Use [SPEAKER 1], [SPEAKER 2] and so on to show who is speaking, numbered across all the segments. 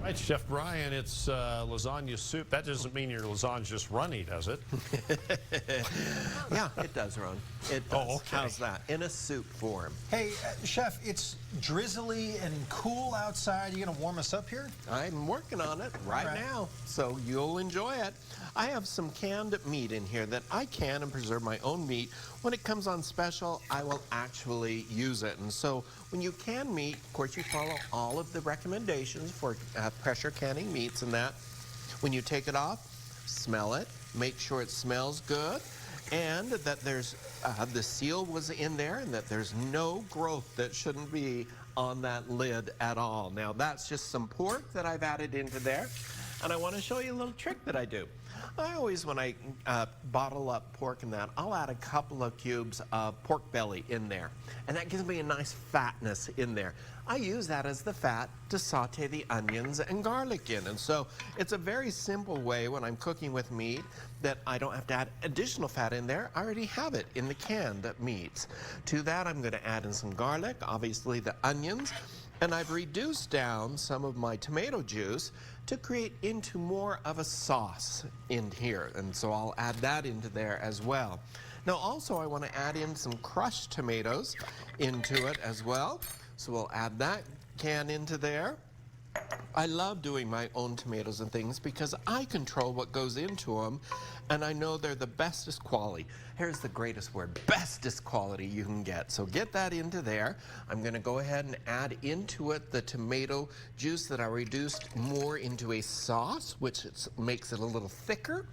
[SPEAKER 1] right, Chef Bryan, it's lasagna soup. That doesn't mean your lasagna's just runny, does it?
[SPEAKER 2] Yeah, it does, Ron. It does.
[SPEAKER 1] Oh, okay.
[SPEAKER 2] How's that? In a soup form.
[SPEAKER 3] Hey, Chef, it's drizzly and cool outside. You gonna warm us up here?
[SPEAKER 2] I'm working on it right now, so you'll enjoy it. I have some canned meat in here that I can and preserve my own meat. When it comes on special, I will actually use it. And so when you can meat, of course, you follow all of the recommendations for pressure canning meats and that. When you take it off, smell it, make sure it smells good, and that there's the seal was in there and that there's no growth that shouldn't be on that lid at all. Now that's just some pork that I've added into there, and I want to show you a little trick that I do. I always, when I bottle up pork and that, I'll add a couple of cubes of pork belly in there, and that gives me a nice fatness in there. I use that as the fat to saute the onions and garlic in, and so it's a very simple way when I'm cooking with meat that I don't have to add additional fat in there. I already have it in the canned meats. To that, I'm going to add in some garlic, obviously the onions, and I've reduced down some of my tomato juice to create into more of a sauce in here, and so I'll add that into there as well. Now also I want to add in some crushed tomatoes into it as well, so we'll add that can into there. I love doing my own tomatoes and things because I control what goes into them, and I know they're the bestest quality. Here's the greatest word, bestest quality you can get. So get that into there. I'm going to go ahead and add into it the tomato juice that I reduced more into a sauce, which makes it a little thicker.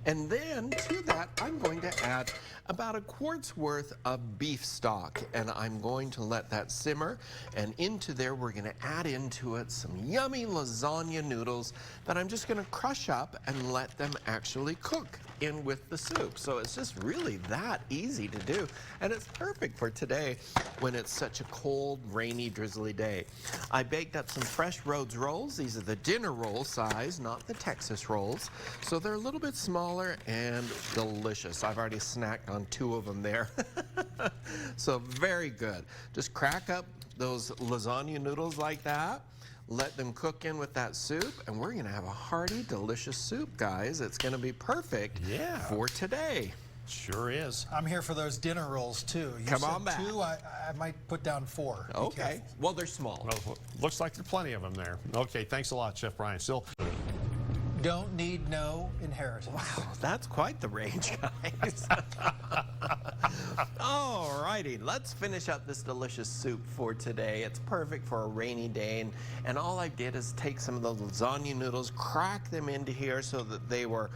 [SPEAKER 2] And then to that, I'm going to add about a quart's worth of beef stock, and I'm going to let that simmer. And into there, we're going to add into it some yummy lasagna noodles that I'm just going to crush up and let them actually cook in with the soup. So it's just really that easy to do, and it's perfect for today when it's such a cold, rainy, drizzly day. I baked up some fresh Rhodes rolls. These are the dinner roll size, not the Texas rolls. So they're a little bit smaller and delicious. I've already snacked on 2 of them there. So very good. Just crack up those lasagna noodles like that. Let them cook in with that soup, and we're going to have a hearty, delicious soup, guys. It's going to be perfect for today.
[SPEAKER 1] Sure is.
[SPEAKER 3] I'm here for those dinner rolls, too. You
[SPEAKER 2] Come
[SPEAKER 3] said
[SPEAKER 2] on back.
[SPEAKER 3] 2, I might put down 4.
[SPEAKER 2] Okay. Well, they're small.
[SPEAKER 1] Well, looks like there's plenty of them there. Okay, thanks a lot, Chef Bryan. Still.
[SPEAKER 3] Don't need no inheritance.
[SPEAKER 2] Wow, that's quite the range, guys. All righty, let's finish up this delicious soup for today. It's perfect for a rainy day, and all I did is take some of those lasagna noodles, crack them into here so that they were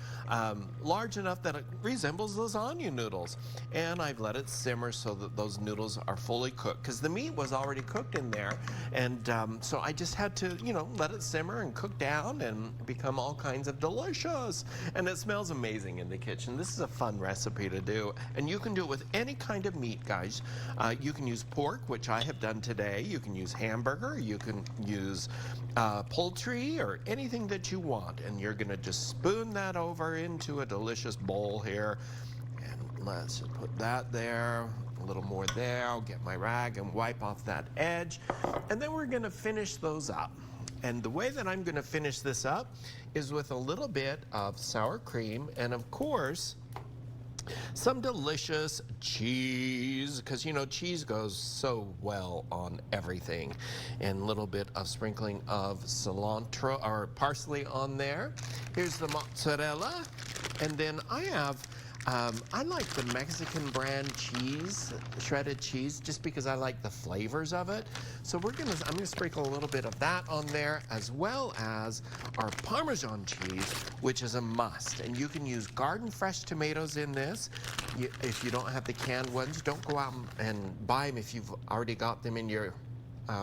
[SPEAKER 2] large enough that it resembles lasagna noodles. And I've let it simmer so that those noodles are fully cooked, because the meat was already cooked in there. And so I just had to, you know, let it simmer and cook down and become all kinds of delicious. And it smells amazing in the kitchen. This is a fun recipe to do, and you can do it with any kind of meat, guys. You can use pork, which I have done today. You can use hamburger, you can use poultry, or anything that you want, and you're gonna just spoon that over into a delicious bowl here. And let's just put that there, a little more there. I'll get my rag and wipe off that edge, and then we're gonna finish those up. And the way that I'm going to finish this up is with a little bit of sour cream and, of course, some delicious cheese, because, you know, cheese goes so well on everything. And a little bit of sprinkling of cilantro or parsley on there. Here's the mozzarella. And then I have I like the Mexican brand cheese, shredded cheese, just because I like the flavors of it. So I'm gonna sprinkle a little bit of that on there, as well as our Parmesan cheese, which is a must. And you can use garden fresh tomatoes in this. If you don't have the canned ones, don't go out and buy them if you've already got them in your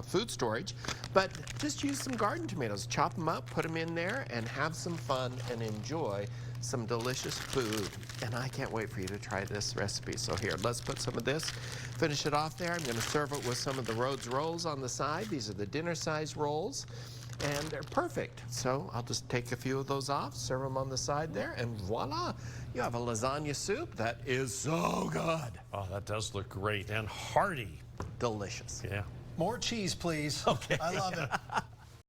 [SPEAKER 2] food storage, but just use some garden tomatoes. Chop them up, put them in there, and have some fun and enjoy some delicious food. And I can't wait for you to try this recipe. So here, let's put some of this, finish it off there. I'm going to serve it with some of the Rhodes rolls on the side. These are the dinner size rolls, and they're perfect. So I'll just take a few of those off, serve them on the side there, and voila, you have a lasagna soup that is so good.
[SPEAKER 1] Oh, that does look great and hearty.
[SPEAKER 2] Delicious.
[SPEAKER 1] Yeah.
[SPEAKER 3] More cheese, please.
[SPEAKER 2] Okay.
[SPEAKER 3] I love it.